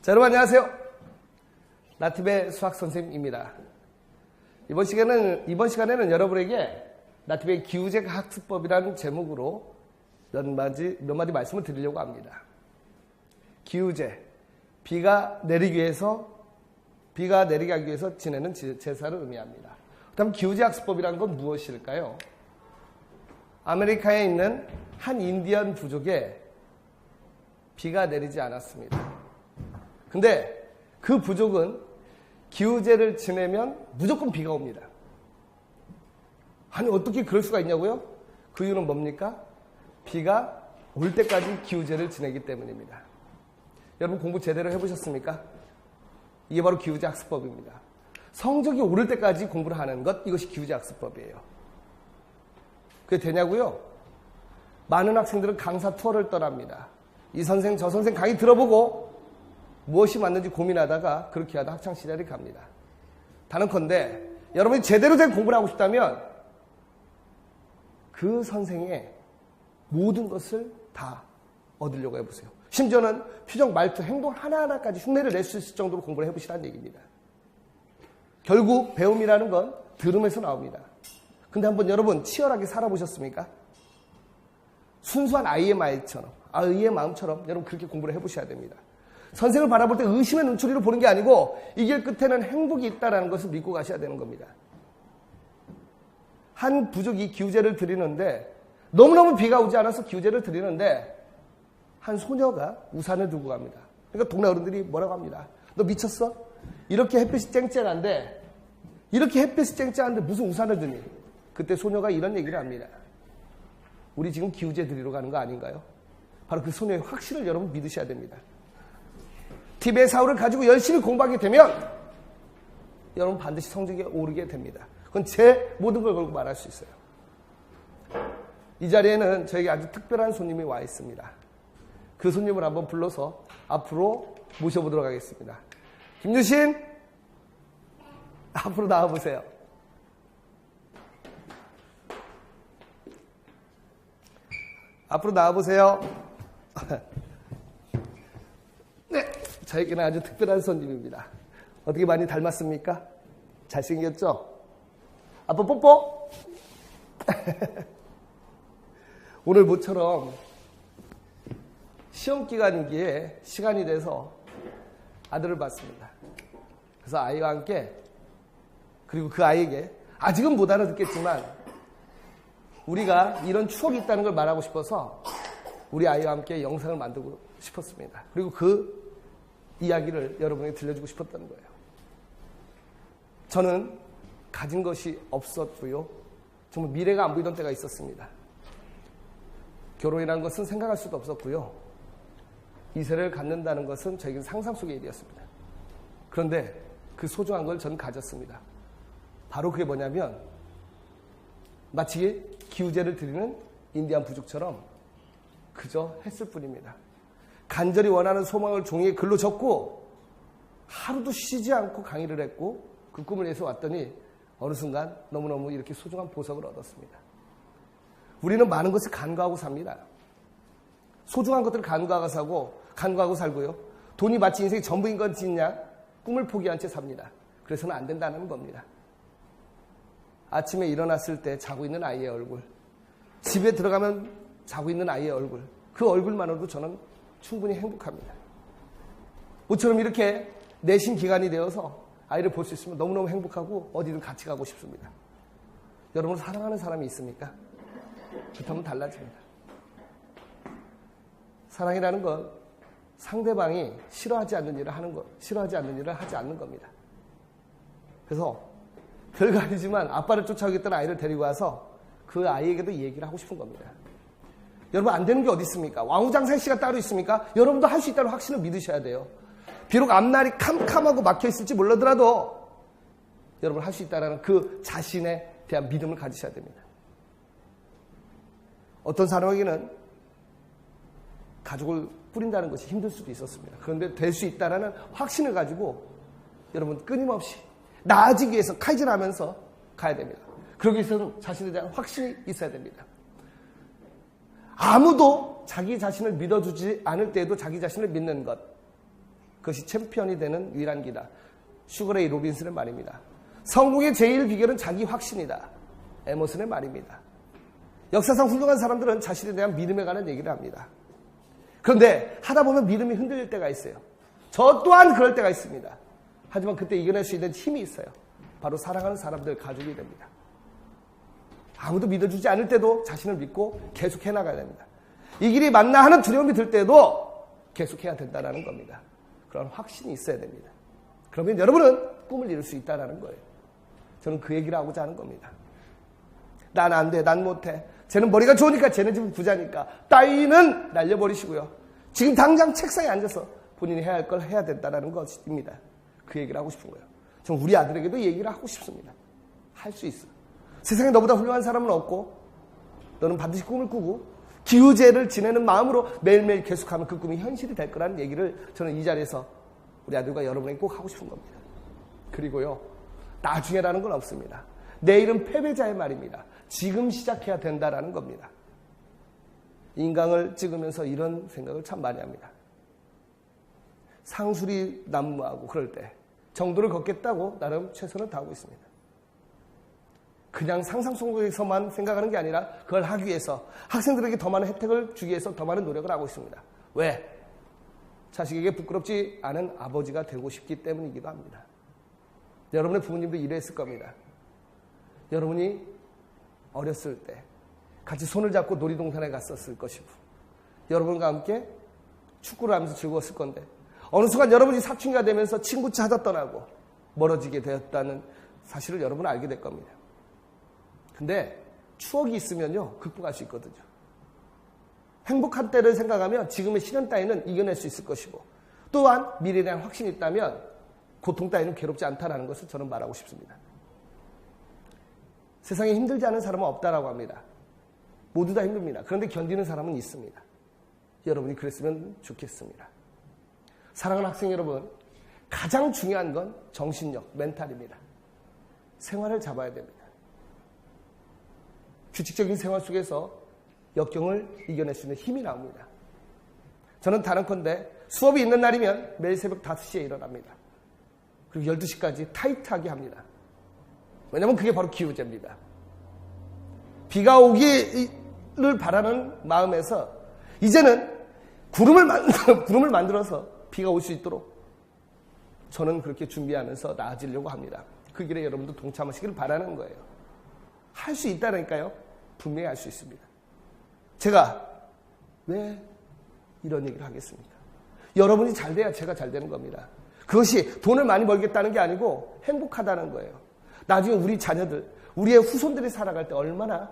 자, 여러분 안녕하세요. 나팁의 수학선생님입니다. 이번 시간에는 여러분에게 나팁의 기후재해 학습법이라는 제목으로 몇 마디 말씀을 드리려고 합니다. 기후재, 비가 내리기 하기 위해서 지내는 제사를 의미합니다. 그다음 기후재 학습법이라는 건 무엇일까요? 아메리카에 있는 한 인디언 부족에 비가 내리지 않았습니다. 근데 그 부족은 기후재를 지내면 무조건 비가 옵니다. 아니 어떻게 그럴 수가 있냐고요? 그 이유는 뭡니까? 비가 올 때까지 기후재를 지내기 때문입니다. 여러분 공부 제대로 해보셨습니까? 이게 바로 기후재 학습법입니다. 성적이 오를 때까지 공부를 하는 것, 이것이 기후재 학습법이에요. 그게 되냐고요? 많은 학생들은 강사 투어를 떠납니다. 이 선생 저 선생 강의 들어보고 무엇이 맞는지 고민하다가 그렇게 하다 학창시절이 갑니다. 단언컨대 여러분이 제대로 된 공부를 하고 싶다면 그 선생의 모든 것을 다 얻으려고 해보세요. 심지어는 표정, 말투, 행동 하나하나까지 흉내를 낼 수 있을 정도로 공부를 해보시라는 얘기입니다. 결국 배움이라는 건 들음에서 나옵니다. 근데 한번 여러분 치열하게 살아보셨습니까? 순수한 아이의 마음처럼 여러분 그렇게 공부를 해보셔야 됩니다. 선생을 바라볼 때 의심의 눈초리로 보는 게 아니고 이 길 끝에는 행복이 있다는 것을 믿고 가셔야 되는 겁니다. 한 부족이 기후재를 드리는데 너무너무 비가 오지 않아서 기후재를 드리는데 한 소녀가 우산을 들고 갑니다. 그러니까 동네 어른들이 뭐라고 합니다. 너 미쳤어? 이렇게 햇빛이 쨍쨍한데 무슨 우산을 드니? 그때 소녀가 이런 얘기를 합니다. 우리 지금 기후재 드리러 가는 거 아닌가요? 바로 그 소녀의 확신을 여러분 믿으셔야 됩니다. 팁의 사울을 가지고 열심히 공부하게 되면 여러분 반드시 성적이 오르게 됩니다. 그건 제 모든 걸 걸고 말할 수 있어요. 이 자리에는 저에게 아주 특별한 손님이 와 있습니다. 그 손님을 한번 불러서 앞으로 모셔보도록 하겠습니다. 김유신, 앞으로 나와보세요. 앞으로 나와보세요. 네, 저에게는 아주 특별한 손님입니다. 어떻게 많이 닮았습니까? 잘생겼죠? 아빠 뽀뽀! 오늘 모처럼 시험기간이기에 시간이 돼서 아들을 봤습니다. 그래서 아이와 함께, 그리고 그 아이에게 아직은 못 알아듣겠지만 우리가 이런 추억이 있다는 걸 말하고 싶어서 우리 아이와 함께 영상을 만들고 싶었습니다. 그리고 그 이야기를 여러분에게 들려주고 싶었다는 거예요. 저는 가진 것이 없었고요. 정말 미래가 안 보이던 때가 있었습니다. 결혼이라는 것은 생각할 수도 없었고요. 이세를 갖는다는 것은 저에게는 상상 속의 일이었습니다. 그런데 그 소중한 걸 저는 가졌습니다. 바로 그게 뭐냐면 마치 기후재를 드리는 인디안 부족처럼 그저 했을 뿐입니다. 간절히 원하는 소망을 종이에 글로 적고 하루도 쉬지 않고 강의를 했고 그 꿈을 위해서 왔더니 어느 순간 너무너무 이렇게 소중한 보석을 얻었습니다. 우리는 많은 것을 간과하고 삽니다. 소중한 것들을 간과하고 살고요. 돈이 마치 인생의 전부인 건 짓냐? 꿈을 포기한 채 삽니다. 그래서는 안 된다는 겁니다. 아침에 일어났을 때 자고 있는 아이의 얼굴, 집에 들어가면 자고 있는 아이의 얼굴, 그 얼굴만으로도 저는 충분히 행복합니다. 모처럼 이렇게 내신 기간이 되어서 아이를 볼 수 있으면 너무너무 행복하고 어디든 같이 가고 싶습니다. 여러분 사랑하는 사람이 있습니까? 그렇다면 달라집니다. 사랑이라는 건 상대방이 싫어하지 않는 일을 하지 않는 겁니다. 그래서 별거 아니지만 아빠를 쫓아오겠다는 아이를 데리고 와서 그 아이에게도 얘기를 하고 싶은 겁니다. 여러분 안 되는 게 어디 있습니까? 왕후장사 씨가 따로 있습니까? 여러분도 할 수 있다는 확신을 믿으셔야 돼요. 비록 앞날이 캄캄하고 막혀있을지 몰라더라도 여러분 할 수 있다는 그 자신에 대한 믿음을 가지셔야 됩니다. 어떤 사람에게는 가족을 꾸린다는 것이 힘들 수도 있었습니다. 그런데 될 수 있다는 확신을 가지고 여러분 끊임없이 나아지기 위해서 칼질하면서 가야 됩니다. 그러기 위해서는 자신에 대한 확신이 있어야 됩니다. 아무도 자기 자신을 믿어주지 않을 때에도 자기 자신을 믿는 것, 그것이 챔피언이 되는 유일한 길이다. 슈거레이 로빈슨의 말입니다. 성공의 제일 비결은 자기 확신이다. 에머슨의 말입니다. 역사상 훌륭한 사람들은 자신에 대한 믿음에 관한 얘기를 합니다. 그런데 하다 보면 믿음이 흔들릴 때가 있어요. 저 또한 그럴 때가 있습니다. 하지만 그때 이겨낼 수 있는 힘이 있어요. 바로 사랑하는 사람들, 가족이 됩니다. 아무도 믿어주지 않을 때도 자신을 믿고 계속 해나가야 됩니다. 이 길이 맞나 하는 두려움이 들 때도 계속해야 된다는 겁니다. 그런 확신이 있어야 됩니다. 그러면 여러분은 꿈을 이룰 수 있다는 거예요. 저는 그 얘기를 하고자 하는 겁니다. 난 안 돼, 난 못해. 쟤는 머리가 좋으니까, 쟤는 집은 부자니까 따위는 날려버리시고요. 지금 당장 책상에 앉아서 본인이 해야 할 걸 해야 된다는 것입니다. 그 얘기를 하고 싶은 거예요. 저는 우리 아들에게도 얘기를 하고 싶습니다. 할 수 있어. 세상에 너보다 훌륭한 사람은 없고 너는 반드시 꿈을 꾸고 기우제를 지내는 마음으로 매일매일 계속하면 그 꿈이 현실이 될 거라는 얘기를 저는 이 자리에서 우리 아들과 여러분에게 꼭 하고 싶은 겁니다. 그리고요, 나중에라는 건 없습니다. 내일은 패배자의 말입니다. 지금 시작해야 된다라는 겁니다. 인강을 찍으면서 이런 생각을 참 많이 합니다. 상술이 난무하고 그럴 때 정도를 걷겠다고 나름 최선을 다하고 있습니다. 그냥 상상 속에서만 생각하는 게 아니라 그걸 하기 위해서 학생들에게 더 많은 혜택을 주기 위해서 더 많은 노력을 하고 있습니다. 왜? 자식에게 부끄럽지 않은 아버지가 되고 싶기 때문이기도 합니다. 여러분의 부모님도 이랬을 겁니다. 여러분이 어렸을 때 같이 손을 잡고 놀이동산에 갔었을 것이고 여러분과 함께 축구를 하면서 즐거웠을 건데 어느 순간 여러분이 사춘기가 되면서 친구 찾아 떠나고 멀어지게 되었다는 사실을 여러분은 알게 될 겁니다. 근데 추억이 있으면요, 극복할 수 있거든요. 행복한 때를 생각하면 지금의 시련 따위는 이겨낼 수 있을 것이고 또한 미래에 대한 확신이 있다면 고통 따위는 괴롭지 않다는 것을 저는 말하고 싶습니다. 세상에 힘들지 않은 사람은 없다라고 합니다. 모두 다 힘듭니다. 그런데 견디는 사람은 있습니다. 여러분이 그랬으면 좋겠습니다. 사랑하는 학생 여러분, 가장 중요한 건 정신력, 멘탈입니다. 생활을 잡아야 됩니다. 규칙적인 생활 속에서 역경을 이겨낼 수 있는 힘이 나옵니다. 저는 단언컨대 수업이 있는 날이면 매일 새벽 5시에 일어납니다. 그리고 12시까지 타이트하게 합니다. 왜냐하면 그게 바로 기우제입니다. 비가 오기를 바라는 마음에서 이제는 구름을 만들어서 비가 올 수 있도록 저는 그렇게 준비하면서 나아지려고 합니다. 그 길에 여러분도 동참하시기를 바라는 거예요. 할 수 있다니까요. 분명히 할 수 있습니다. 제가 왜 이런 얘기를 하겠습니까? 여러분이 잘 돼야 제가 잘 되는 겁니다. 그것이 돈을 많이 벌겠다는 게 아니고 행복하다는 거예요. 나중에 우리 자녀들, 우리의 후손들이 살아갈 때 얼마나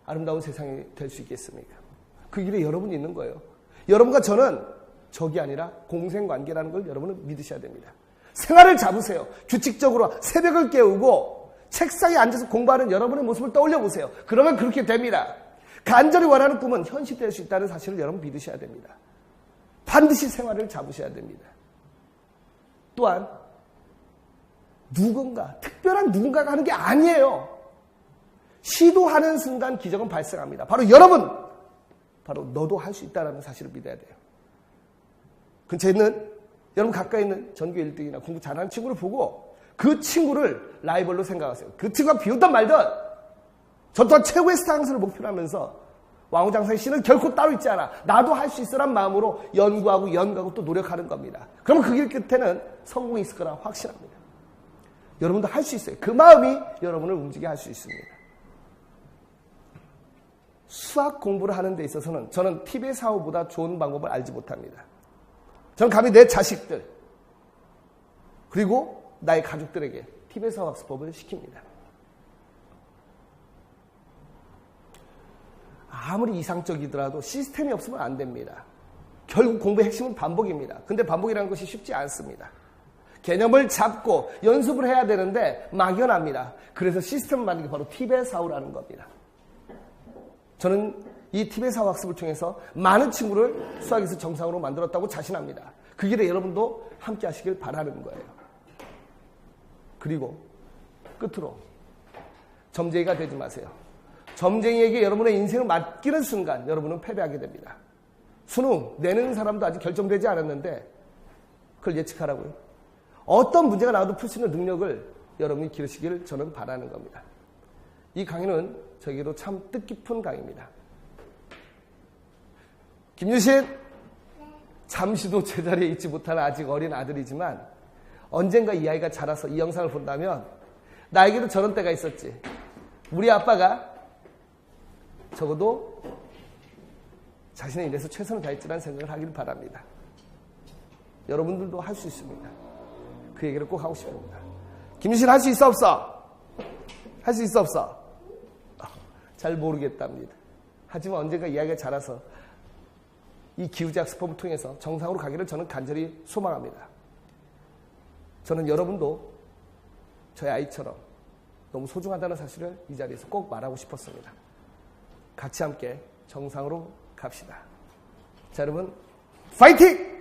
아름다운 세상이 될 수 있겠습니까? 그 길에 여러분이 있는 거예요. 여러분과 저는 적이 아니라 공생관계라는 걸 여러분은 믿으셔야 됩니다. 생활을 잡으세요. 규칙적으로 새벽을 깨우고 책상에 앉아서 공부하는 여러분의 모습을 떠올려 보세요. 그러면 그렇게 됩니다. 간절히 원하는 꿈은 현실될 수 있다는 사실을 여러분 믿으셔야 됩니다. 반드시 생활을 잡으셔야 됩니다. 또한 누군가, 특별한 누군가가 하는 게 아니에요. 시도하는 순간 기적은 발생합니다. 바로 여러분, 바로 너도 할 수 있다는 사실을 믿어야 돼요. 근처에 있는, 여러분 가까이 있는 전교 1등이나 공부 잘하는 친구를 보고 그 친구를 라이벌로 생각하세요. 그 친구가 비웃던 말든 저 또한 최고의 스타강사를 목표로 하면서 왕후장사의 씨는 결코 따로 있지 않아. 나도 할 수 있으란 마음으로 연구하고 또 노력하는 겁니다. 그러면 그 길 끝에는 성공이 있을 거라 확신합니다. 여러분도 할 수 있어요. 그 마음이 여러분을 움직이게 할 수 있습니다. 수학 공부를 하는 데 있어서는 저는 TV의 사후보다 좋은 방법을 알지 못합니다. 저는 감히 내 자식들 그리고 나의 가족들에게 TV의 사후학습법을 시킵니다. 아무리 이상적이더라도 시스템이 없으면 안 됩니다. 결국 공부의 핵심은 반복입니다. 근데 반복이라는 것이 쉽지 않습니다. 개념을 잡고 연습을 해야 되는데 막연합니다. 그래서 시스템을 만든 게 바로 TV의 사후라는 겁니다. 저는 이 TV의 사후 학습을 통해서 많은 친구를 수학에서 정상으로 만들었다고 자신합니다. 그 길에 여러분도 함께 하시길 바라는 거예요. 그리고 끝으로 점쟁이가 되지 마세요. 점쟁이에게 여러분의 인생을 맡기는 순간 여러분은 패배하게 됩니다. 수능 내는 사람도 아직 결정되지 않았는데 그걸 예측하라고요. 어떤 문제가 나와도 풀 수 있는 능력을 여러분이 기르시길 저는 바라는 겁니다. 이 강의는 저에게도 참 뜻깊은 강의입니다. 김유신, 잠시도 제자리에 있지 못하는 아직 어린 아들이지만 언젠가 이 아이가 자라서 이 영상을 본다면 나에게도 저런 때가 있었지. 우리 아빠가 적어도 자신의 일에서 최선을 다했지라는 생각을 하길 바랍니다. 여러분들도 할 수 있습니다. 그 얘기를 꼭 하고 싶습니다. 김유신 할 수 있어 없어? 할 수 있어 없어? 잘 모르겠답니다. 하지만 언젠가 이 아이가 자라서 이 기후제학습법을 통해서 정상으로 가기를 저는 간절히 소망합니다. 저는 여러분도 저의 아이처럼 너무 소중하다는 사실을 이 자리에서 꼭 말하고 싶었습니다. 같이 함께 정상으로 갑시다. 자, 여러분, 파이팅!